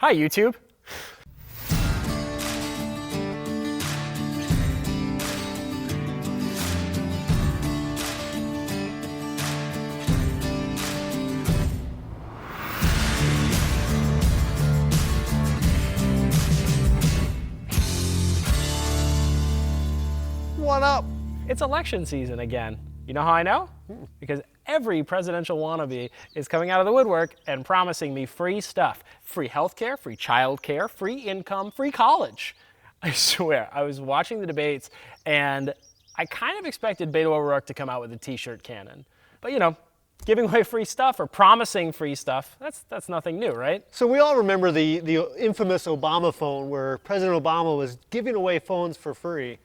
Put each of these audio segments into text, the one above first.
Hi, YouTube. What up? It's election season again. You know how I know? Because every presidential wannabe is coming out of the woodwork and promising me free stuff. Free healthcare, free childcare, free income, free college. I swear, I was watching the debates and I kind of expected Beto O'Rourke to come out with a t-shirt cannon. But you know, giving away free stuff or promising free stuff, that's nothing new, right? So we all remember the infamous Obama phone where President Obama was giving away phones for free.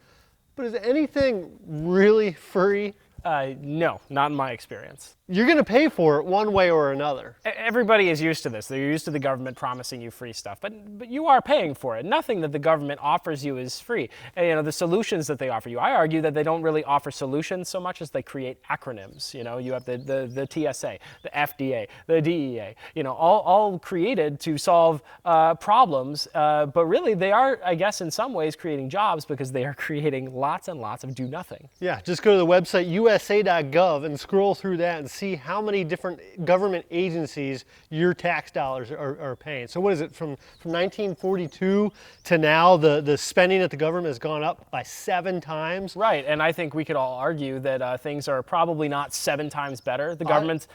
But is anything really free? No, not in my experience. You're going to pay for it one way or another. Everybody is used to this. They're used to the government promising you free stuff, but you are paying for it. Nothing that the government offers you is free. And, you know, the solutions that they offer you, I argue that they don't really offer solutions so much as they create acronyms. You know, you have the TSA, the FDA, the DEA, you know, all created to solve problems, but really they are, I guess, in some ways creating jobs because they are creating lots and lots of do nothing. Yeah, just go to the website usa.gov and scroll through that and see how many different government agencies your tax dollars are paying. So what is it, from 1942 to now, the spending at the government has gone up by 7 times? Right, and I think we could all argue that things are probably not 7 times better. The government's,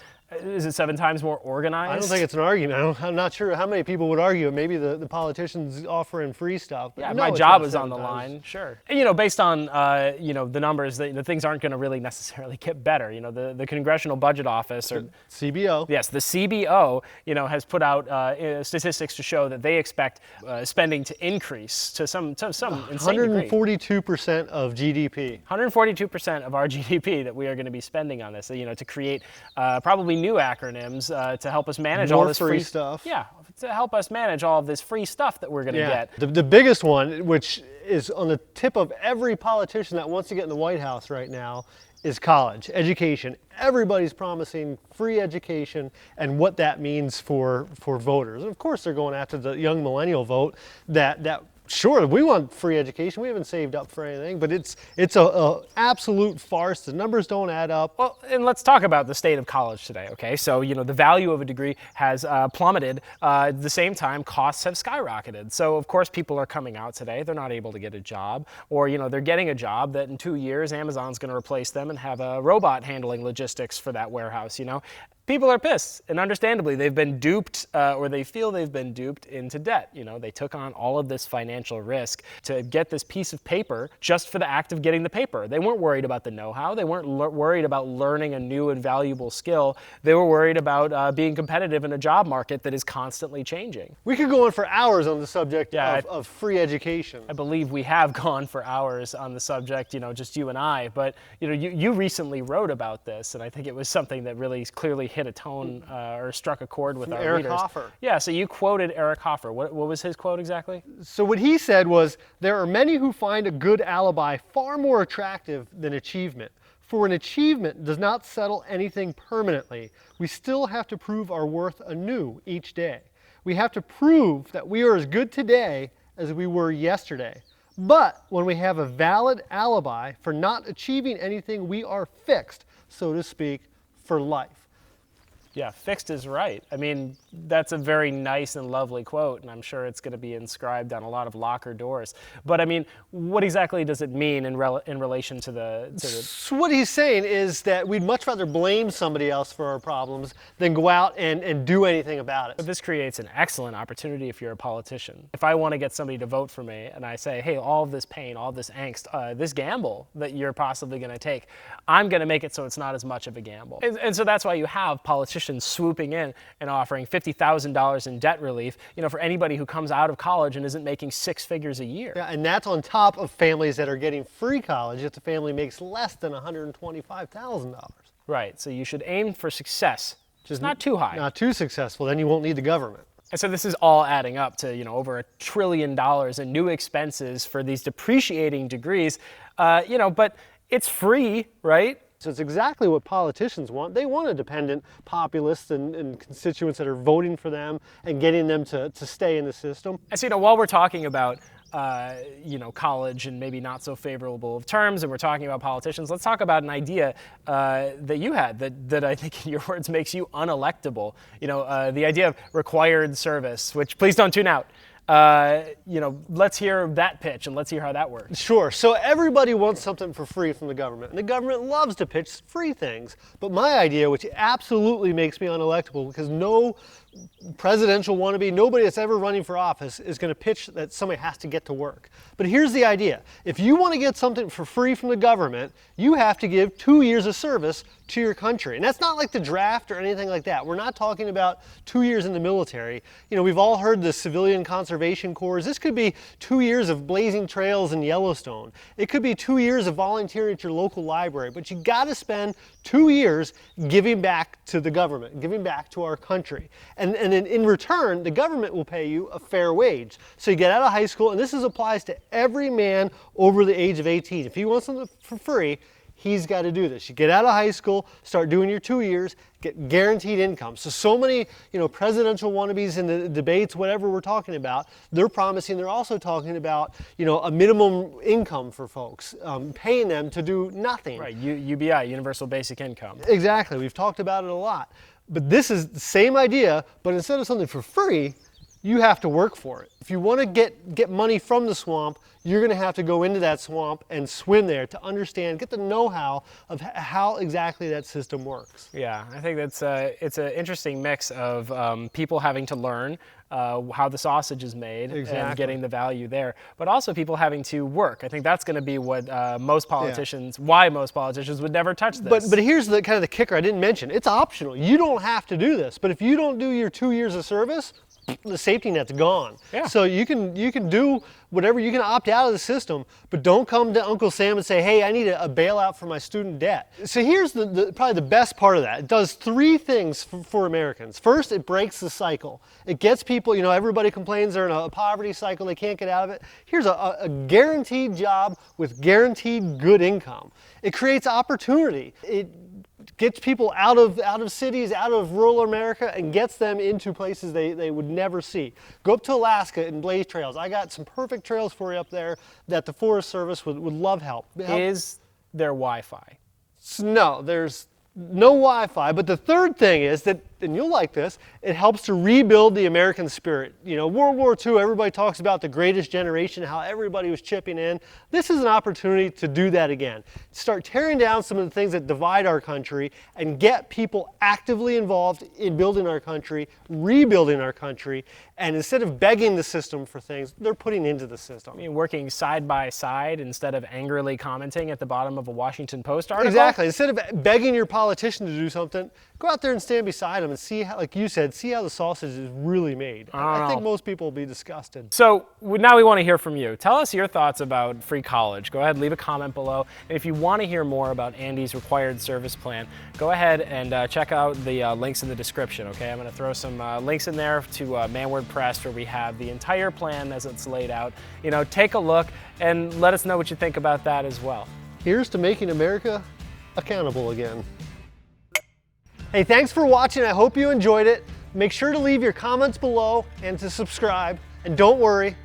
is it 7 times more organized? I don't think it's an argument. I'm not sure how many people would argue it. Maybe the politicians offering free stuff. Yeah, no, my job is on the line, sure. And, you know, based on, you know, the numbers, the things aren't going to really necessarily get better. You know, the Congressional Budget Office, or CBO. Yes, the CBO, you know, has put out statistics to show that they expect spending to increase to some insane degree. 142% of GDP. 142% of our GDP that we are going to be spending on this, you know, to create probably new acronyms to help us manage all this free stuff. Yeah, to help us manage all of this free stuff that we're going to get. The biggest one, which is on the tip of every politician that wants to get in the White House right now, is college, education. Everybody's promising free education and what that means for voters. And of course, they're going after the young millennial vote that sure, we want free education. We haven't saved up for anything, but it's a absolute farce. The numbers don't add up. Well, and let's talk about the state of college today, okay? So, you know, the value of a degree has plummeted. At the same time, costs have skyrocketed. So, of course, people are coming out today. They're not able to get a job, or, you know, they're getting a job that in 2 years, Amazon's going to replace them and have a robot handling logistics for that warehouse, you know? People are pissed, and understandably, they've been duped, or they feel they've been duped into debt. You know, they took on all of this financial risk to get this piece of paper just for the act of getting the paper. They weren't worried about the know-how. They weren't worried about learning a new and valuable skill. They were worried about being competitive in a job market that is constantly changing. We could go on for hours on the subject of free education. I believe we have gone for hours on the subject, you know, just you and I. But, you know, you recently wrote about this, and I think it was something that really clearly hit a tone or struck a chord with our Eric readers. Hoffer. Yeah, so you quoted Eric Hoffer. What was his quote exactly? So what he said was, there are many who find a good alibi far more attractive than achievement. For an achievement does not settle anything permanently. We still have to prove our worth anew each day. We have to prove that we are as good today as we were yesterday. But when we have a valid alibi for not achieving anything, we are fixed, so to speak, for life. Yeah, fixed is right. I mean, that's a very nice and lovely quote, and I'm sure it's going to be inscribed on a lot of locker doors. But I mean, what exactly does it mean in relation to the... So what he's saying is that we'd much rather blame somebody else for our problems than go out and do anything about it. But this creates an excellent opportunity if you're a politician. If I want to get somebody to vote for me, and I say, hey, all of this pain, all this angst, this gamble that you're possibly going to take, I'm going to make it so it's not as much of a gamble. And so that's why you have politicians swooping in and offering $50,000 in debt relief, you know, for anybody who comes out of college and isn't making 6 figures a year. Yeah, and that's on top of families that are getting free college if the family makes less than $125,000. Right, so you should aim for success, just not too high. Not too successful, then you won't need the government. And so this is all adding up to, you know, over $1 trillion in new expenses for these depreciating degrees, you know, but it's free, right? So it's exactly what politicians want. They want a dependent populace and constituents that are voting for them and getting them to stay in the system. And so, while we're talking about college and maybe not so favorable of terms, and we're talking about politicians, let's talk about an idea that you had that I think, in your words, makes you unelectable. The idea of required service, which, please don't tune out. Let's hear that pitch and let's hear how that works. Sure. So everybody wants something for free from the government, and the government loves to pitch free things. But my idea, which absolutely makes me unelectable, because no presidential wannabe, nobody that's ever running for office is going to pitch that somebody has to get to work. But here's the idea. If you want to get something for free from the government, you have to give 2 years of service to your country. And that's not like the draft or anything like that. We're not talking about 2 years in the military. We've all heard the Civilian Conservation Corps. This could be 2 years of blazing trails in Yellowstone. It could be 2 years of volunteering at your local library. But you got to spend 2 years giving back to the government, giving back to our country. And in return, the government will pay you a fair wage. So you get out of high school, and this applies to every man over the age of 18. If he wants something for free, he's got to do this. You get out of high school, start doing your 2 years, get guaranteed income. So many, presidential wannabes in the debates, whatever we're talking about, they're also talking about, a minimum income for folks, paying them to do nothing. Right, UBI, Universal Basic Income. Exactly, we've talked about it a lot. But this is the same idea, but instead of something for free, you have to work for it. If you want to get money from the swamp, you're going to have to go into that swamp and swim there to understand, get the know-how of how exactly that system works. Yeah, I think it's an interesting mix of people having to learn how the sausage is made and getting the value there, but also people having to work. I think that's going to be what most politicians, why most politicians would never touch this. But here's the kind of the kicker I didn't mention. It's optional. You don't have to do this, but if you don't do your 2 years of service, the safety net's gone. Yeah. So you can do whatever, you can opt out of the system, but don't come to Uncle Sam and say, hey, I need a bailout for my student debt. So here's probably the best part of that. It does 3 things for Americans. First, it breaks the cycle. It gets people, everybody complains they're in a poverty cycle, they can't get out of it. Here's a guaranteed job with guaranteed good income. It creates opportunity. It gets people out of cities, out of rural America, and gets them into places they would never see. Go up to Alaska and blaze trails. I got some perfect trails for you up there that the Forest Service would love help. Is there Wi-Fi? No, there's no Wi-Fi, but the third thing is that, and you'll like this, it helps to rebuild the American spirit. World War II, everybody talks about the greatest generation, how everybody was chipping in. This is an opportunity to do that again. Start tearing down some of the things that divide our country and get people actively involved in building our country, rebuilding our country, and instead of begging the system for things, they're putting into the system. Working side by side instead of angrily commenting at the bottom of a Washington Post article? Exactly. Instead of begging your politician to do something, go out there and stand beside them and see how, like you said, see how the sausage is really made. I think most people will be disgusted. So now we want to hear from you. Tell us your thoughts about free college. Go ahead, leave a comment below. And if you want to hear more about Andy's required service plan, go ahead and check out the links in the description, okay? I'm going to throw some links in there to Manward Press, where we have the entire plan as it's laid out. Take a look and let us know what you think about that as well. Here's to making America accountable again. Hey, thanks for watching. I hope you enjoyed it. Make sure to leave your comments below and to subscribe. And don't worry,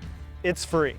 it's free.